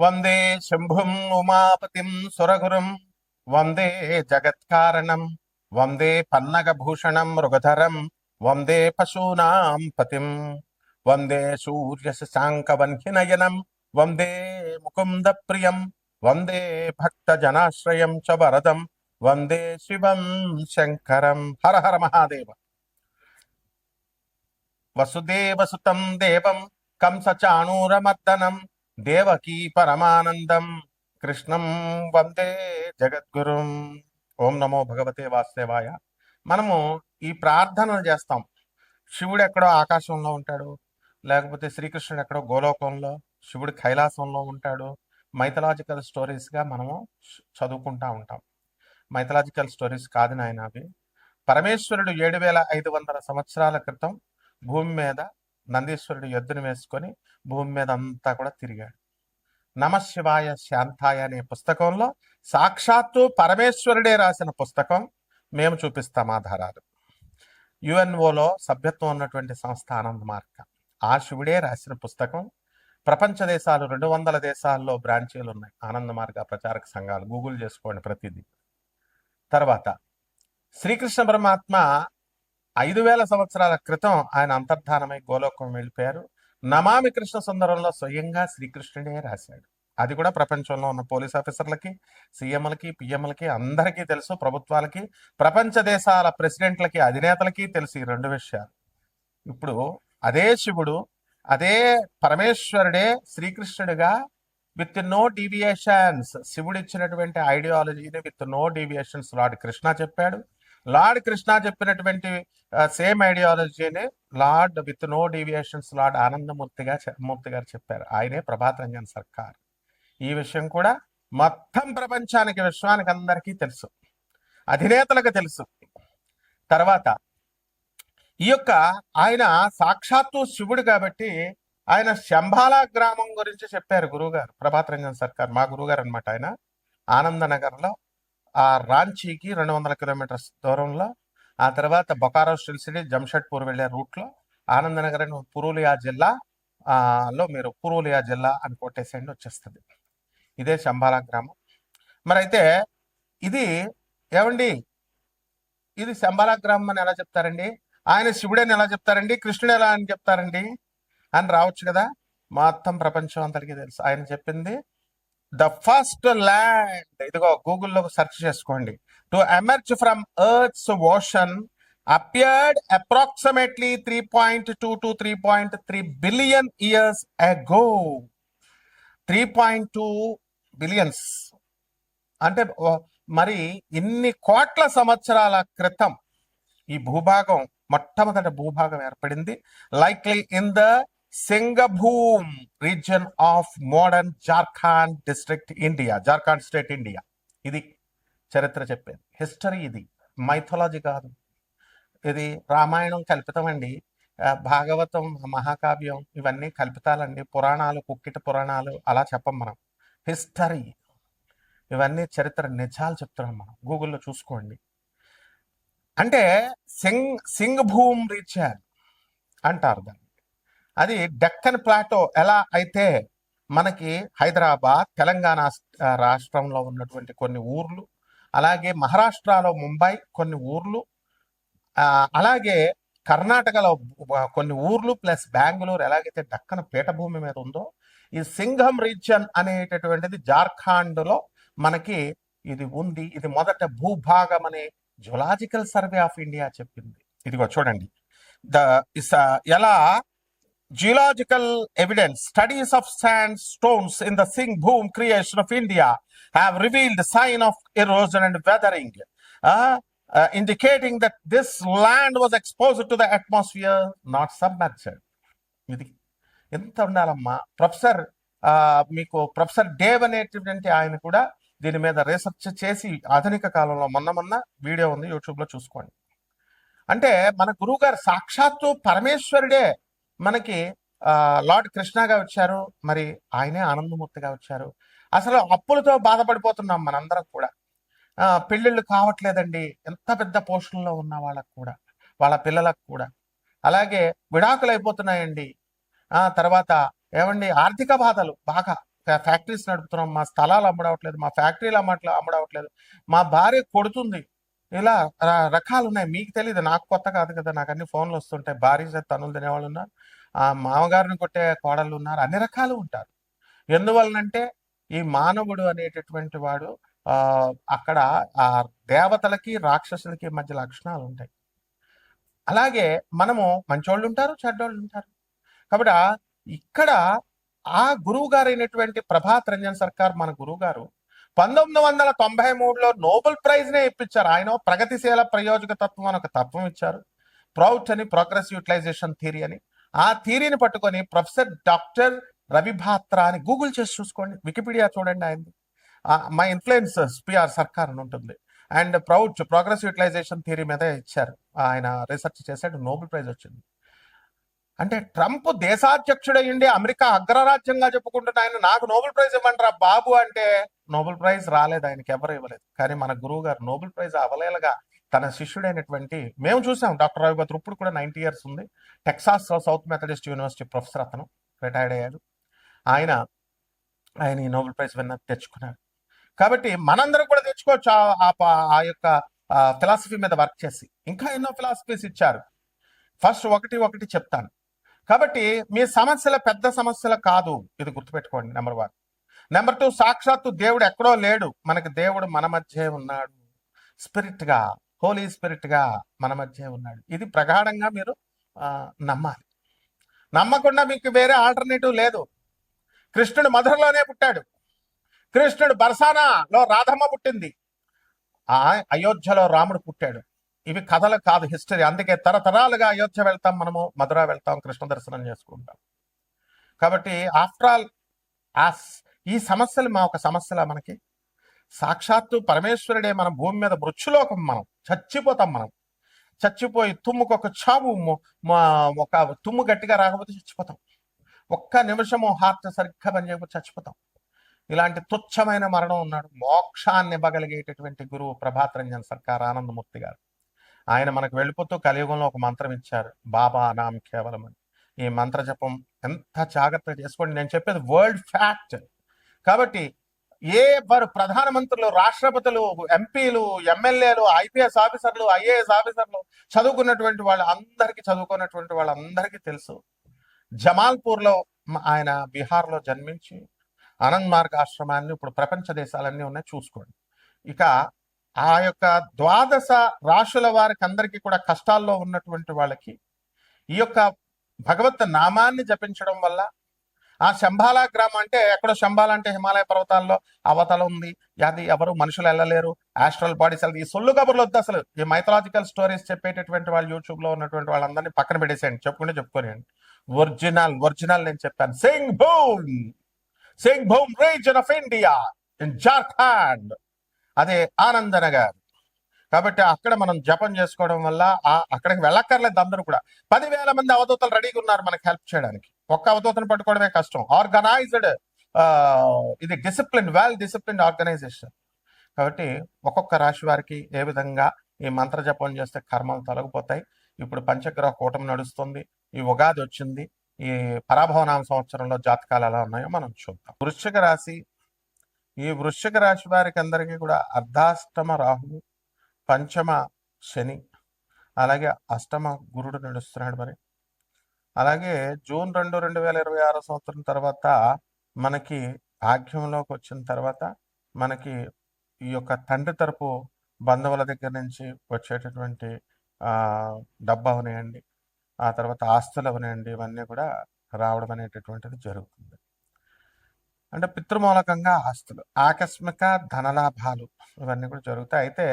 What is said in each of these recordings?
వందే శంభుం ఉమాపతిం సురగురుం వందే జగత్కారణం వందే పన్నగభూషణం మృగధరం వందే పశూనాం పతిం వందే సూర్యశశాంకవన్హినయనం వందే ముకుంద ప్రియం వందే భక్తజనాశ్రయం చ వరదం వందే శివం శంకరం. హర హర మహాదేవ. వసుదేవసుతం దేవం కంసచాణూరమర్దనం దేవకీ పరమానందం కృష్ణం వందే జగద్గురుం. ఓం నమో భగవతే వాసుదేవాయ. మనము ఈ ప్రార్థనలు చేస్తాం. శివుడు ఎక్కడో ఆకాశంలో ఉంటాడు, లేకపోతే శ్రీకృష్ణుడు ఎక్కడో గోలోకంలో, శివుడు కైలాసంలో ఉంటాడు. మైథలాజికల్ స్టోరీస్గా మనము చదువుకుంటా ఉంటాం. మైథలాజికల్ స్టోరీస్ కాదు నాయన అవి. పరమేశ్వరుడు 7500 సంవత్సరాల క్రితం భూమి మీద నందీశ్వరుడు ఎద్దును వేసుకొని భూమి మీద అంతా కూడా తిరిగాడు. నమశివాయ శాంతాయ అనే పుస్తకంలో సాక్షాత్తు పరమేశ్వరుడే రాసిన పుస్తకం. మేము చూపిస్తాం ఆధారాలు. యుఎన్ఓలో సభ్యత్వం ఉన్నటువంటి సంస్థ ఆనంద్ మార్గ. ఆ శివుడే రాసిన పుస్తకం. ప్రపంచ దేశాలు 200 దేశాల్లో బ్రాంచీలు ఉన్నాయి ఆనంద మార్గ ప్రచారక సంఘాలు. గూగుల్ చేసుకోండి ప్రతిదీ. తర్వాత శ్రీకృష్ణ పరమాత్మ 5000 సంవత్సరాల క్రితం ఆయన అంతర్ధానమై గోలోకం వెళ్ళిపోయారు. నమామి కృష్ణ సుందరంలో స్వయంగా శ్రీకృష్ణుడే రాశాడు. అది కూడా ప్రపంచంలో ఉన్న పోలీస్ ఆఫీసర్లకి, సీఎంలకి, పిఎంలకి అందరికీ తెలుసు. ప్రభుత్వాలకి, ప్రపంచ దేశాల ప్రెసిడెంట్లకి, అధినేతలకి తెలుసు ఈ 2 విషయాలు. ఇప్పుడు అదే శివుడు, అదే పరమేశ్వరుడే శ్రీకృష్ణుడిగా విత్ నో డీవియేషన్స్, శివుడు ఇచ్చినటువంటి ఐడియాలజీని with no deviations Lord Krishna చెప్పాడు. లార్డ్ కృష్ణ చెప్పినటువంటి సేమ్ ఐడియాలజీని Lord with no deviations Lord Anandamurti garu చెప్పారు. ఆయనే ప్రభాత్ రంజన్ సర్కార్. ఈ విషయం కూడా మొత్తం ప్రపంచానికి, విశ్వానికి అందరికీ తెలుసు, అధినేతలకు తెలుసు. తర్వాత ఈ యొక్క ఆయన సాక్షాత్తు శివుడు కాబట్టి ఆయన శంబాలా గ్రామం గురించి చెప్పారు గురువుగారు. ప్రభాత్ రంజన్ సర్కార్ మా గురువుగారు అనమాట. ఆయన ఆనందనగర్లో ఆ రాంచీకి 200 కిలోమీటర్స్ దూరంలో, ఆ తర్వాత బొకారో స్టిల్ సిటీ జంషెడ్పూర్ వెళ్ళే రూట్లో ఆనందనగర్ అని పురూలియా జిల్లా లో మీరు పురూలియా జిల్లా అని కొట్టేసేయండి, వచ్చేస్తుంది. ఇదే శంబాలా గ్రామం. మరి అయితే ఇది ఏమండి, ఇది శంబాలా గ్రామం అని ఎలా చెప్తారండి? ఆయన శివుడని ఎలా చెప్తారండి? కృష్ణుడు ఎలా అని చెప్తారండి అని రావచ్చు కదా. మొత్తం ప్రపంచం అందరికీ తెలుసు. ఆయన చెప్పింది ద ఫస్ట్ ల్యాండ్, ఇదిగో గూగుల్లో సెర్చ్ చేసుకోండి, to emerge from earth's ocean appeared approximately 3.2 to 3.3 billion years ago. 3.2 billions అంటే మరి ఇన్ని కోట్ల సంవత్సరాల క్రితం ఈ భూభాగం, మొట్టమొదటి భూభాగం ఏర్పడింది. Likely in the Singhbhum region of modern Jharkhand district India, Jharkhand state India. ఇది చరిత్ర చెప్పేది, హిస్టరీ. ఇది మైథాలజీ కాదు. ఇది రామాయణం కల్పితమండి, భాగవతం, మహాకావ్యం ఇవన్నీ కల్పితాలండి, పురాణాలు, కుక్కిట పురాణాలు అలా చెప్పం మనం. హిస్టరీ ఇవన్నీ చరిత్ర నిజాలు చెప్తున్నాం మనం. గూగుల్లో చూసుకోండి. అంటే సింగభూమ్ రీజియన్ అంటారు దాన్ని. అది డెక్కన్ ప్లాటో ఎలా అయితే మనకి హైదరాబాద్, తెలంగాణ రాష్ట్రంలో ఉన్నటువంటి కొన్ని ఊర్లు, అలాగే మహారాష్ట్రలో ముంబై కొన్ని ఊర్లు, అలాగే కర్ణాటకలో కొన్ని ఊర్లు ప్లస్ బెంగళూరు ఎలాగైతే డక్కన పీఠభూమి మీద ఉందో, ఈ సింఘం రీజియన్ అనేటటువంటిది జార్ఖండ్లో మనకి ఇది ఉంది. ఇది మొదట భూభాగం అనే జులాజికల్ సర్వే ఆఫ్ ఇండియా చెప్పింది. ఇదిగో చూడండి, ఎలా geological evidence, studies of sandstones in the Singhbhum craton of India have revealed sign of erosion and weathering, indicating that this land was exposed to the atmosphere, not submerged. ఇది ఎంత ఉండాలమ్మా. మీకు professor Dave అనేటువంటి ఆయన కూడా దీని మీద research చేసి ఆధునిక కాలంలో మొన్న వీడియో ఉంది, యూట్యూబ్లో చూసుకోండి. అంటే మన గురువు గారు సాక్షాత్తు పరమేశ్వరుడే మనకి లార్డ్ కృష్ణగా వచ్చారు, మరి ఆయనే ఆనందమూర్తిగా వచ్చారు. అసలు అప్పులతో బాధపడిపోతున్నాం మనందరం కూడా. పెళ్ళిళ్ళు కావట్లేదండి, ఎంత పెద్ద పోస్టుల్లో ఉన్న వాళ్ళకు కూడా, వాళ్ళ పిల్లలకు కూడా. అలాగే విడాకులు అయిపోతున్నాయండి. తర్వాత ఏమండి, ఆర్థిక బాధలు బాగా ఫ్యాక్టరీస్ నడుపుతున్నాం, మా స్థలాలు అమ్మడవట్లేదు, మా ఫ్యాక్టరీలు అమ్మడవట్లేదు, మా భార్య కొడుతుంది, ఇలా రకాలు ఉన్నాయి. మీకు తెలియదు, నాకు కొత్త కాదు కదా, నాకు అన్ని ఫోన్లు వస్తుంటాయి. భార్య చేత తన్నులు తినేవాళ్ళు ఉన్నారు, ఆ మామగారిని కొట్టే కోడళ్ళు ఉన్నారు, అన్ని రకాలు ఉంటారు. ఎందువలనంటే ఈ మానవుడు అనేటటువంటి వాడు అక్కడ ఆ దేవతలకి రాక్షసులకి మధ్య లక్షణాలు ఉంటాయి. అలాగే మనము మంచోళ్ళు ఉంటారు, చెడ్డోళ్ళు ఉంటారు. కాబట్టి ఇక్కడ ఆ గురువు గారైనటువంటి ప్రభాత్ రంజన్ సర్కార్ మన గురువు గారు 1993లో నోబెల్ ప్రైజ్ నే ఇప్పించారు. ఆయన ప్రగతిశీల ప్రయోజక తత్వం అని ఒక తత్వం ఇచ్చారు. ప్రౌట్ అని ప్రోగ్రెస్ యూటిలైజేషన్ థియరీ అని. ఆ థియరీని పట్టుకొని ప్రొఫెసర్ డాక్టర్ రవిభాత్రా అని గూగుల్ చేసి చూసుకోండి, వికీపీడియా చూడండి ఆయనది. మై ఇన్ఫ్లుయెన్స్ పిఆర్ సర్కార్ అని ఉంటుంది. And PROUT progress utilisation theory మీద ఇచ్చారు, ఆయన రీసెర్చ్ చేశాడు, నోబెల్ ప్రైజ్ వచ్చింది. అంటే ట్రంప్ దేశాధ్యక్షుడయ్యండి, అమెరికా అగ్రరాజ్యంగా చెప్పుకుంటున్న ఆయన నాకు నోబెల్ ప్రైజ్ ఇవ్వంటారా బాబు అంటే నోబెల్ ప్రైజ్ రాలేదు, ఆయనకి ఎవరు ఇవ్వలేదు. కానీ మన గురువు గారు నోబెల్ ప్రైజ్ అవలేలగా తన శిష్యుడైనటువంటి, మేము చూసాం డాక్టర్ రవిభద్ర, ఇప్పుడు కూడా 90 years ఉంది, Texas south Methodist university professor, అతను రిటైర్డ్ అయ్యాడు. ఆయన ఈ నోబెల్ ప్రైజ్ విన్న తెచ్చుకున్నాడు. కాబట్టి మనందరం కూడా తెచ్చుకోవచ్చు ఆ యొక్క ఫిలాసఫీ మీద వర్క్ చేసి. ఇంకా ఎన్నో ఫిలాసఫీస్ ఇచ్చారు. ఫస్ట్ ఒకటి చెప్తాను. కాబట్టి మీ సమస్యల పెద్ద సమస్యలు కాదు, ఇది గుర్తుపెట్టుకోండి. నెంబర్ 1. నెంబర్ 2, సాక్షాత్తు దేవుడు ఎక్కడో లేడు, మనకి దేవుడు మన మధ్య ఉన్నాడు, స్పిరిట్ గా, హోలీ స్పిరిట్ గా మన మధ్య ఉన్నాడు. ఇది ప్రగాఢంగా మీరు నమ్మాలి. నమ్మకుండా మీకు వేరే ఆల్టర్నేటివ్ లేదు. కృష్ణుడు మధురలోనే పుట్టాడు, కృష్ణుడు బర్సానాలో రాధమ్మ పుట్టింది, అయోధ్యలో రాముడు పుట్టాడు. ఇవి కథలు కాదు, హిస్టరీ. అందుకే తరతరాలుగా అయోధ్య వెళ్తాం, మనము మధుర వెళ్తాం, కృష్ణ దర్శనం చేసుకుంటాం. కాబట్టి ఆఫ్టర్ ఆల్ ఈ సమస్యలు మా ఒక సమస్యలా మనకి? సాక్షాత్తు పరమేశ్వరుడే మన భూమి మీద మృత్యులోకం, మనం చచ్చిపోతాం. మనం చచ్చిపోయి తుమ్ముకొక చావు, ఒక తుమ్ము గట్టిగా రాకపోతే చచ్చిపోతాం. ఒక్క నిమిషము హార్ట్ సరిగ్గా పనిచేయకపోతే చచ్చిపోతాం. ఇలాంటి తుచ్చమైన మరణం ఉన్నాడు. మోక్షాన్ని ఇవ్వగలిగేటటువంటి గురువు ప్రభాత్ రంజన్ సర్కార్ ఆనందమూర్తి గారు. ఆయన మనకు వెళ్ళిపోతూ కలియుగంలో ఒక మంత్రం ఇచ్చారు, బాబా నామ్ కేవలం అని. ఈ మంత్ర జపం ఎంత జాగ్రత్తగా చేసుకోండి. నేను చెప్పేది వరల్డ్ ఫ్యాక్ట్. కాబట్టి వారు ప్రధానమంత్రులు, రాష్ట్రపతులు, ఎంపీలు, ఎమ్మెల్యేలు, ఐపీఎస్ ఆఫీసర్లు, ఐఏఎస్ ఆఫీసర్లు, చదువుకున్నటువంటి వాళ్ళందరికీ తెలుసు. జమాల్పూర్లో ఆయన బీహార్లో జన్మించి ఆనంద్ మార్గ్ ఆశ్రమాన్ని ఇప్పుడు ప్రపంచ దేశాలన్నీ ఉన్నాయి, చూసుకోండి. ఇక ఆ యొక్క 12 రాశుల వారికి అందరికీ కూడా కష్టాల్లో ఉన్నటువంటి వాళ్ళకి ఈ యొక్క భగవత్ నామాన్ని జపించడం వల్ల, ఆ శంబాలా గ్రామం అంటే ఎక్కడో, శంబాలా అంటే హిమాలయ పర్వతాల్లో అవతల ఉంది, అది ఎవరు మనుషులు వెళ్ళలేరు, ఆస్ట్రల్ బాడీస్. ఈ సొల్లు కబుర్లు వద్దు అసలు. ఈ మైథలాజికల్ స్టోరీస్ చెప్పేటటువంటి వాళ్ళు యూట్యూబ్ లో ఉన్నటువంటి వాళ్ళందరినీ పక్కన పెట్టేసేయండి, చెప్పుకోనియండి. ఒరిజినల్ నేను చెప్పాను. Singh boom reason of India in Jharkhand, అదే ఆనందనగర్. కాబట్టి అక్కడ మనం జపం చేసుకోవడం వల్ల అక్కడికి వెళ్ళక్కర్లేదు. అందరూ కూడా 10,000 మంది అవధూతలు రెడీగా ఉన్నారు మనకి హెల్ప్ చేయడానికి. ఒక్క అవధూతను పట్టుకోవడమే కష్టం. ఆర్గనైజ్డ్, ఇది డిసిప్లిన్, వెల్ డిసిప్లిన్ ఆర్గనైజేషన్. కాబట్టి ఒక్కొక్క రాశి వారికి ఏ విధంగా ఈ మంత్ర జపం చేస్తే కర్మలు తొలగిపోతాయి. ఇప్పుడు పంచగ్రహ కూటమి నడుస్తుంది, ఈ ఉగాది వచ్చింది, ఈ పరాభవనామ సంవత్సరంలో జాతకాలు ఎలా ఉన్నాయో మనం చూద్దాం. వృశ్చిక రాశి, ఈ వృశ్చిక రాశి వారికి అందరికీ కూడా అర్ధాష్టమ రాహువు, పంచమ శని, అలాగే అష్టమ గురుడు నడుస్తున్నాడు. మరి అలాగే జూన్ 2, 2026 సంవత్సరం తర్వాత మనకి భాగ్యంలోకి వచ్చిన తర్వాత మనకి ఈ యొక్క తండ్రి తరపు బంధువుల దగ్గర నుంచి వచ్చేటటువంటి డబ్బు అవనియండి, ఆ తర్వాత ఆస్తులు అవనియండి, ఇవన్నీ కూడా రావడం అనేటటువంటిది జరుగుతుంది. అంటే పితృమూలకంగా ఆస్తులు, ఆకస్మిక ధనలాభాలు ఇవన్నీ కూడా జరుగుతాయి. అయితే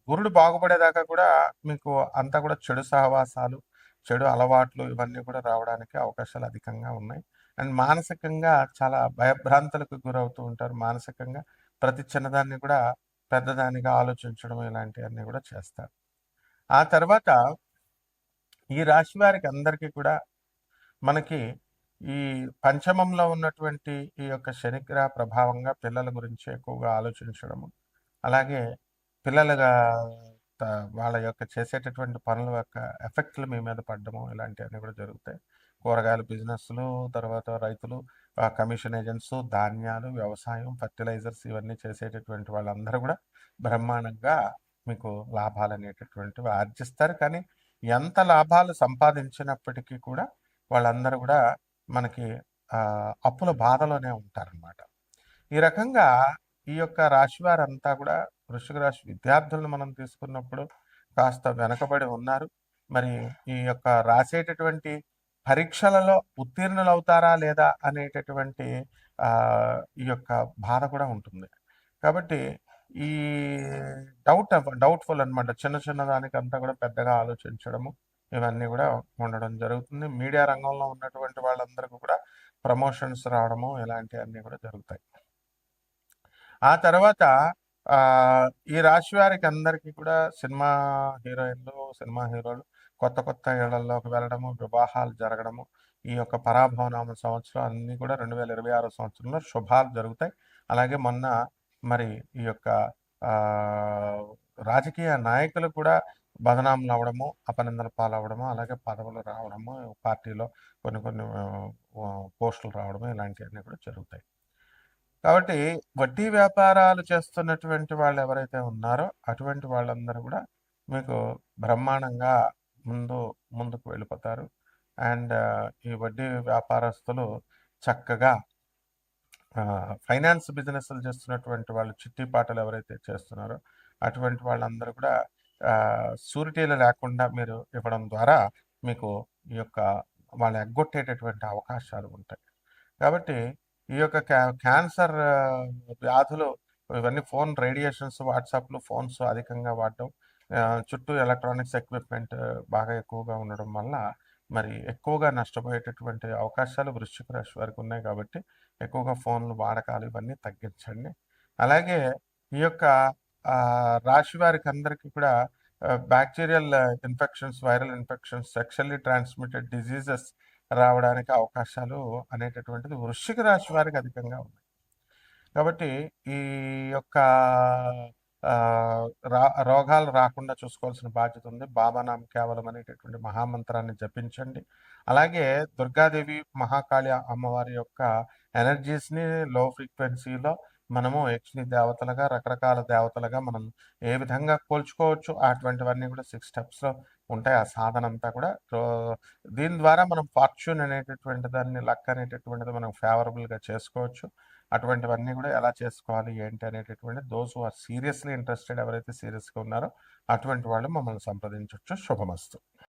గురుడు బాగుపడేదాకా కూడా మీకు అంతా కూడా చెడు సహవాసాలు, చెడు అలవాట్లు ఇవన్నీ కూడా రావడానికి అవకాశాలు అధికంగా ఉన్నాయి. అండ్ మానసికంగా చాలా భయభ్రాంతులకు గురవుతూ ఉంటారు. మానసికంగా ప్రతి చిన్నదాన్ని కూడా పెద్దదానిగా ఆలోచించడం ఇలాంటివన్నీ కూడా చేస్తారు. ఆ తర్వాత ఈ రాశి వారికి అందరికీ కూడా మనకి ఈ పంచమంలో ఉన్నటువంటి ఈ యొక్క శనిగ్రహ ప్రభావంగా పిల్లల గురించి ఎక్కువగా ఆలోచించడము, అలాగే పిల్లలుగా వాళ్ళ యొక్క చేసేటటువంటి పనుల యొక్క ఎఫెక్ట్లు మీ మీద పడడము, ఇలాంటివన్నీ కూడా జరుగుతాయి. కూరగాయల బిజినెస్లు, తర్వాత రైతులు కమిషన్ ఏజెంట్స్, ధాన్యాలు, వ్యవసాయం, ఫర్టిలైజర్స్ ఇవన్నీ చేసేటటువంటి వాళ్ళందరూ కూడా బ్రహ్మాండంగా మీకు లాభాలనేటటువంటివి ఆర్జిస్తారు. కానీ ఎంత లాభాలు సంపాదించినప్పటికీ కూడా వాళ్ళందరూ కూడా మనకి అప్పుల బాధలోనే ఉంటారనమాట. ఈ రకంగా ఈ యొక్క రాశి వారంతా కూడా వృశ్చిక రాశి విద్యార్థులను మనం తీసుకున్నప్పుడు కాస్త వెనకబడి ఉన్నారు. మరి ఈ యొక్క రాసేటటువంటి పరీక్షలలో ఉత్తీర్ణులవుతారా లేదా అనేటటువంటి ఈ యొక్క బాధ కూడా ఉంటుంది. కాబట్టి ఈ డౌట్ఫుల్ అనమాట. చిన్న చిన్న దానికంతా కూడా పెద్దగా ఆలోచించడము ఇవన్నీ కూడా ఉండడం జరుగుతుంది. మీడియా రంగంలో ఉన్నటువంటి వాళ్ళందరికీ కూడా ప్రమోషన్స్ రావడము ఇలాంటివన్నీ కూడా జరుగుతాయి. ఆ తర్వాత ఈ రాశి వారికి అందరికీ కూడా సినిమా హీరోయిన్లు, సినిమా హీరోలు కొత్త కొత్త ఇళ్లలోకి వెళ్ళడము, వివాహాలు జరగడము, ఈ యొక్క పరాభవనామ సంవత్సరం అన్నీ కూడా 2026 సంవత్సరంలో శుభాలు జరుగుతాయి. అలాగే మొన్న మరి ఈ యొక్క రాజకీయ నాయకులు కూడా బదనాములు అవ్వడము, అపనిందల పాలవ్వడము, అలాగే పదవులు రావడము, పార్టీలో కొన్ని కొన్ని పోస్టులు రావడము ఇలాంటివన్నీ కూడా జరుగుతాయి. కాబట్టి వడ్డీ వ్యాపారాలు చేస్తున్నటువంటి వాళ్ళు ఎవరైతే ఉన్నారో అటువంటి వాళ్ళందరూ కూడా మీకు బ్రహ్మాండంగా ముందుకు వెళ్ళిపోతారు. అండ్ ఈ వడ్డీ వ్యాపారస్తులు చక్కగా ఫైనాన్స్ బిజినెస్లు చేస్తున్నటువంటి వాళ్ళు, చిట్టి పాటలు ఎవరైతే చేస్తున్నారో అటువంటి వాళ్ళందరూ కూడా షూరిటీలు లేకుండా మీరు ఇవ్వడం ద్వారా మీకు ఈ యొక్క వాళ్ళు ఎగ్గొట్టేటటువంటి అవకాశాలు ఉంటాయి. కాబట్టి ఈ యొక్క క్యాన్సర్ వ్యాధులు ఇవన్నీ ఫోన్ రేడియేషన్స్, వాట్సాప్లు, ఫోన్స్ అధికంగా వాడటం, చుట్టూ ఎలక్ట్రానిక్స్ ఎక్విప్మెంట్ బాగా ఎక్కువగా ఉండడం వల్ల మరి ఎక్కువగా నష్టపోయేటటువంటి అవకాశాలు వృశ్చిక రాశి వారికి ఉన్నాయి. కాబట్టి ఎక్కువగా ఫోన్లు వాడకాలు ఇవన్నీ తగ్గించండి. అలాగే ఈ యొక్క రాశి వారికి అందరికీ కూడా bacterial infections, viral infections, sexually transmitted diseases రావడానికి అవకాశాలు అనేటటువంటిది వృశ్చిక రాశి వారికి అధికంగా ఉన్నాయి. కాబట్టి ఈ యొక్క రోగాలు రాకుండా చూసుకోవాల్సిన బాధ్యత ఉంది. బాబానాం కేవలం అనేటటువంటి మహామంత్రాన్ని జపించండి. అలాగే దుర్గాదేవి, మహాకాళి అమ్మవారి యొక్క ఎనర్జీస్ని లో ఫ్రీక్వెన్సీలో మనము యక్షిని దేవతలుగా, రకరకాల దేవతలుగా మనం ఏ విధంగా కోల్చుకోవచ్చు అటువంటివన్నీ కూడా 6 స్టెప్స్లో ఉంటాయి. ఆ సాధన అంతా కూడా దీని ద్వారా మనం ఫార్చ్యూన్ అనేటటువంటి దాన్ని, లక్ అనేటటువంటిది మనం ఫేవరబుల్గా చేసుకోవచ్చు. అటువంటివన్నీ కూడా ఎలా చేసుకోవాలి ఏంటి అనేటటువంటి those who are seriously interested, ఎవరైతే సీరియస్గా ఉన్నారో అటువంటి వాళ్ళు మమ్మల్ని సంప్రదించవచ్చు. శుభమస్తు.